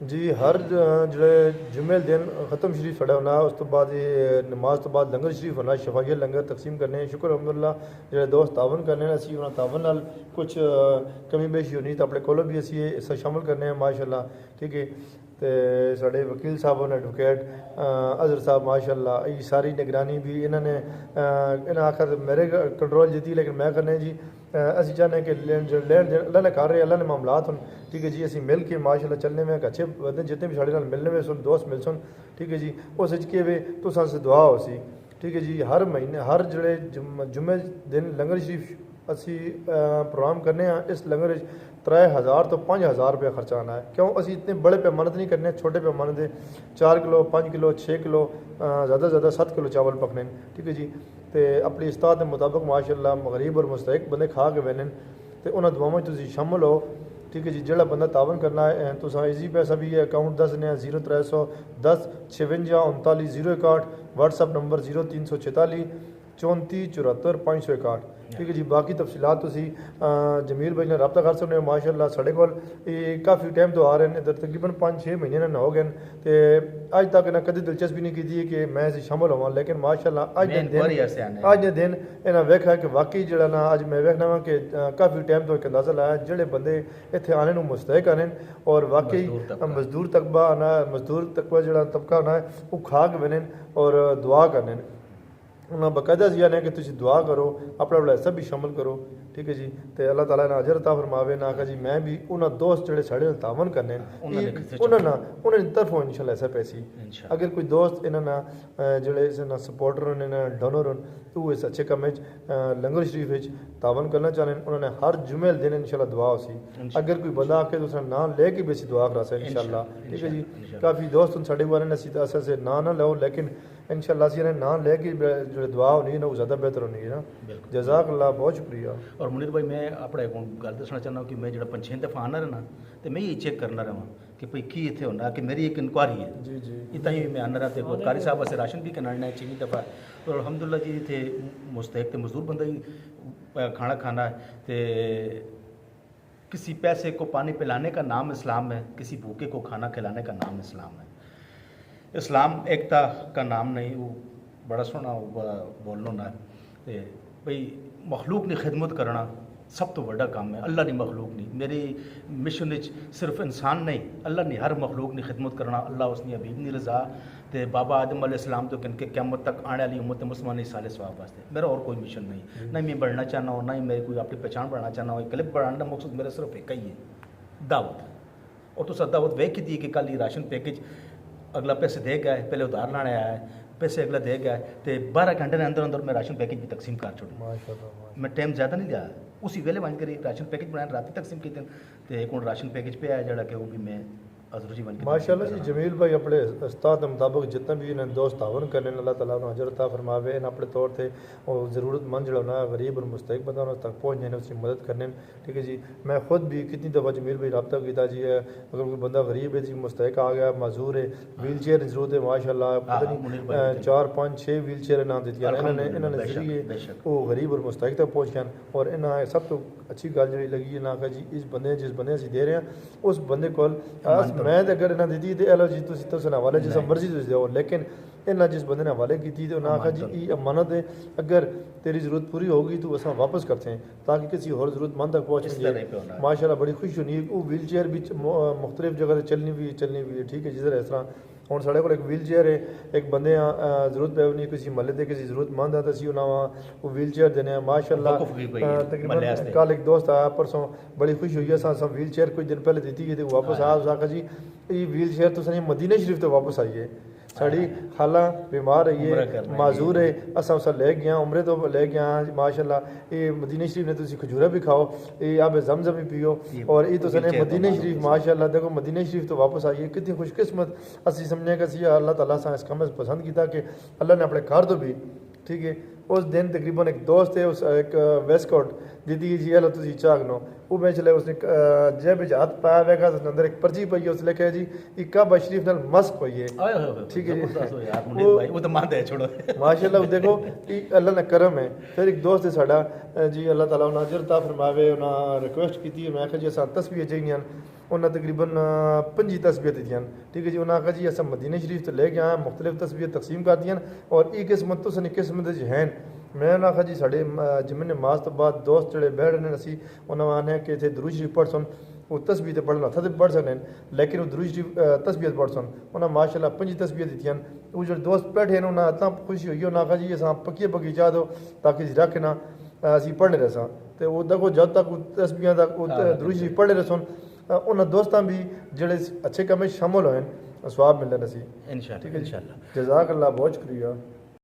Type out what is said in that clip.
जी हर ਜਿਹੜੇ ਜੁਮੇ ਦਿਨ ਖਤਮ ਸ਼ਰੀਫ ਸਾਡਾ ਹੋਣਾ ਉਸ ਤੋਂ ਬਾਅਦ ਇਹ ਨਮਾਜ਼ ਤੋਂ ਬਾਅਦ ਲੰਗਰ ਸ਼ਰੀਫ ਹੋਣਾ ਸ਼ਫਾਈਆ ਲੰਗਰ ਤਕਸੀਮ ਕਰਨੇ ਸ਼ੁਕਰ ਅਲਹਮਦੁਲਿਲਾ ਜਿਹੜੇ ਦੋਸਤ ਤਾਵਨ ਕਰਨੇ ਅਸੀਂ ਉਹਨਾਂ ਤਾਵਨ ਨਾਲ ਕੁਝ ਕਮੀ ਬੇਸ਼ੀ ਹੋਣੀ ਤਾਂ ਆਪਣੇ ਕੋਲੋਂ ਵੀ ਅਸੀਂ ਇਹ ਹਿੱਸਾ ਸ਼ਾਮਲ ਕਰਨੇ ਆ ਮਾਸ਼ਾਅੱਲਾ ਠੀਕ ਹੈ ਤੇ ਸਾਡੇ ਵਕੀਲ ਸਾਹਿਬ ਹਨ ਐਡਵੋਕੇਟ ਅਜ਼ਹਰ ਸਾਹਿਬ ਮਾਸ਼ਾਅੱਲਾ ਇਹ ਸਾਰੀ ਨਿਗਰਾਨੀ ਵੀ ਇਹਨਾਂ ਨੇ ਇਹਨਾਂ ਆਖਰ ਮੇਰੇ ਕੰਟਰੋਲ ਦਿੱਤੀ ਲੇਕਿਨ ਮੈਂ ਕਰਨੇ ਜੀ ਅਸੀਂ ਚਾਹੁੰਦੇ ਕਿ ਲੈਣ ਅੱਲਾ ने कर रहे अल्लाह ने मामलात हूँ ठीक है जी असी मिल के माशाअल्लाह चलने में एक अच्छे बंदे जितने भी साढ़े नाल मिलने में सुन दोस्त मिल सुन ठीक है जी उस के वे तुसां से दुआ हो सी ठीक है जी हर महीने हर जड़े जुम्मे दिन लंगर शरीफ असी प्रोग्राम करने इस लंगर 3000 तो 5000 रुपया खर्चा आना है क्यों असी इतने बड़े पैमाने नहीं करने छोटे पैमाने से 4 किलो 5 किलो 6 किलो ज़्यादा से ज़्यादा 7 किलो चावल पकने ठीक है जी तो अपनी इस्तात के मुताबिक माशाअल्लाह गरीब और मुस्तहिक बंदे खा के बहने तो उन्होंने दुआवां तुसीं शामिल हो ठीक है जी जोड़ा बंदा तावन करना है तुसां इजी पैसा भी है अकाउंट दसने 0310 56 39 061 व्हाट्सअप नंबर 0346 34 74 561 ठीक है जी बाकी तफसीलात तुसी जमील भाई ने रब्ता कर सकते हो माशाअल्लाह साढ़े कोल काफ़ी टाइम तो आ रहे हैं इधर तकरीबन 5-6 महीने ने हो गए तो अज तक इन्हें कभी दिलचस्पी नहीं की कि मैं इस शामिल होवां लेकिन माशाअल्लाह अज दे दिन इन्हें वेखा कि वाकई जो ना अज मैं वेखना वा कि काफ़ी टाइम तो एक अंदाज़ा लाया जोड़े बंदे इतने आने को मुस्तैक आने और वाकई मजदूर तबका आना मजदूर तबका जो तबका आना है वो खा के बने और दुआ करने उन्हें बाकायदा सिया ने कि तुम दुआ करो अपना अपना हिस्सा भी शामिल करो ठीक है जी तो अल्लाह ताला ने अजर अता फरमावे ना आखा जी मैं भी उन्होंने दोस्त जोड़े साढ़े तावन करने उन्होंने तरफों इंशाल्लाह ऐसा पैसी अगर कोई दोस्त इन्होंने जोड़े इन्होंने सपोर्टर हैं इन्होंने डोनर हैं तो वो इस अच्छे कम लंगर शरीफ तावन करना चाहते उन्होंने हर जुमे दिन इंशाल्लाह दुआ हो सी अगर कोई बंदा आके तो उसने ना लेके भी दुआ करा सके इंशाल्लाह ठीक है जी काफ़ी दोस्त साढ़े बारे ने असा से ना लो लेकिन इंशाल्लाह से ना लेके जो दुआ होनी है ना वो ज़्यादा बेहतर होनी है ना जज़ाक अल्लाह बहुत शुक्रिया और मुनीर भाई मैं अपने गल दसना चाहना कि मैं जो 5-6 दफ़ा आना रहा तो मैं ये चेक करना रहा कि भाई की इतने होना कि मेरी एक इंक्वायरी है जी जी इतना ही मैं आना रहा तो कारी साहब से राशन भी करना है 6 दफ़ा और अलहमदुल्ला जी इतने मुस्तैक तो मजदूर बंदा ही खाना खाना है तो किसी पैसे को पानी पिलाने का नाम इस्लाम है किसी भूखे को खाना खिलाने का नाम इस्लाम है इस्लाम एकता का नाम नहीं वो बड़ा सोहना बोलना ना है भाई मखलूक ने खिदमत करना सब तो बड़ा काम है अल्लाह ने मखलूक नहीं मेरी मिशन सिर्फ इंसान नहीं अल्लाह ने हर मखलूक ने खिदमत करना अल्लाह उसने हबीब ने रजा तो बाबा आदम अलैहिस्सलाम तो कनके क़यामत तक आने वाली उम्मत मुसलमान साले सवाब वास्ते मेरा और कोई मिशन नहीं ना मैं बढ़ना चाहना हो ना ही मैं कोई अपनी पहचान बढ़ाना चाहना हो क्लिप बढ़ाने का मकसद मेरा सिर्फ एक ही है दावत और तो दावत वह की दी कि कल ये राशन पैकेज अगला पैसे दे गया है पहले उधार लाने आया है पैसे अगला दे गया है तो 12 घंटे के अंदर अंदर मैं राशन पैकेज भी तकसीम कर छोड़ी मैं टाइम ज़्यादा नहीं लिया उसी वेले बन कर राशन पैकेज बनाया रात तकसीम किए तो एक राशन पैकेज पे आया जरा कि वो भी मैं माशाअल्लाह जी जमील भाई अपने उस्ताद के मुताबिक जितना भी इन्हें दोस्त तावन करने अल्लाह ताला ने अजर अता फरमावे इन अपने तौर पर और ज़रूरतमंद जो ना गरीब और मुस्तहिक बंदा उन तक पहुँचने ने उसकी मदद करने ठीक है जी मैं खुद भी कितनी दफ़ा जमील भाई रब्ता किया जी है अगर कोई बंदा गरीब है जी मुस्तहिक आ गया माजूर है व्हील चेयर की जरूरत है माशाअल्लाह पता नहीं 4-5-6 व्हील चेयर ना दी इन्होंने जरिए वो गरीब और मुस्तहिक तक पहुँच गए और इन्हें सब तो अच्छी गल जी लगी ना आखा जी इस बंदे जिस बंदे असीं दे रहे हैं उस बंदे को मैं तो अगर इन्हें दी थी एलो जी तुम हवाले जिस मर्जी तुम दो लेकिन इन्हें जिस बंदे ने हवाले की थी तो उन्हें आखा जी ये अमानत है अगर तेरी ज़रूरत पूरी होगी तो अस वापस करते हैं ताकि किसी और ज़रूरतमंद तक पहुँचे माशाल्लाह बड़ी खुशी होनी वो व्हील चेयर भी मुख्तलिफ जगह से चलनी भी है ठीक है जिस तरह इस तरह हूँ साढ़े को एक व्हील चेयर है एक बंदे जरूरत पे नहीं किसी महल के किसी जरूरतमंद है तो असी उन्हें वो व्हील चेयर देने माशाअल्लाह तकरीबन कल एक दोस्त आया परसों बड़ी खुशी हुई है अस व्हील चेयर कुछ दिन पहले दी थी तो वापस आया उस आखा जी ये व्हील चेयर तो मदीना शरीफ तो वापस आई है साड़ी खाला बीमार है माजूर है असा उस ले गया उम्रे तो ले गया माशाअल्लाह ये मदीना शरीफ ने तुम खजूरा भी खाओ ये आप जमजम भी पियो और ये तो मदीना शरीफ माशाअल्लाह देखो मदीना शरीफ तो वापस आई है कितनी खुशकिस्मत असी समझे कि अल्लाह ताला से इस काम पसंद किया कि अल्लाह ने अपने घर तो भी ठीक है उस दिन तकरीबन एक दोस्त है उस एक वेस्टकोट दीदी जी हेलो तुम चाह नो वो मैं चले उसने जेब हाथ पाया वेगा उसने अंदर एक पर्ची पई है उस लिखा जी इक्का शरीफ नाल मस्क पई है ठीक है वो तो मानते हैं छोड़ो माशाअल्लाह देखो कि अल्लाह ने करम है फिर एक दोस्त है साडा जी अल्लाह ताला उन्हें अजर अता फरमावे उन्हें रिक्वेस्ट की मैं आखिर जी अस तस्वीर चाहिए انہیں تقریباً 25 تسبیحات دیتی ہیں، ٹھیک ہے جی. انہیں آخر جی اصل مدینہ شریف تو لے کے آئے مختلف تسبیحات تقسیم کر دیا اور یہ قسمت تو سن قسمت ہیں. میں نے آخر جی ساڑے جمعے نماز تو بعد دوست جڑے بیٹھ رہے ہیں اسی انہوں نے آنے کہ اتنے درود شریف پڑھ سن وہ تسبیح پڑھنا تھا پڑھ سکتے ہیں لیکن وہ درود شریف تسبیحات پڑھ سن انہیں ماشاء اللہ 25 تسبیحات دیتی ہیں. وہ جو دوست بیٹھے ہیں انہیں اتنا خوشی ہوئی انہیں آخر جی اصل پکی پکی چاہ دو تاکہ رکھ نہ اسی پڑھنے رہے ساں تو وہ دیکھو جب تک وہ تسبیحاں تک وہ درود شریف پڑھنے رہے سن انہیں دوستاں بھی جڑے اچھے کام میں شامل ہوئے ثواب ملتا رہے. انشاءاللہ ٹھیک ہے جزاک اللہ، بہت شکریہ.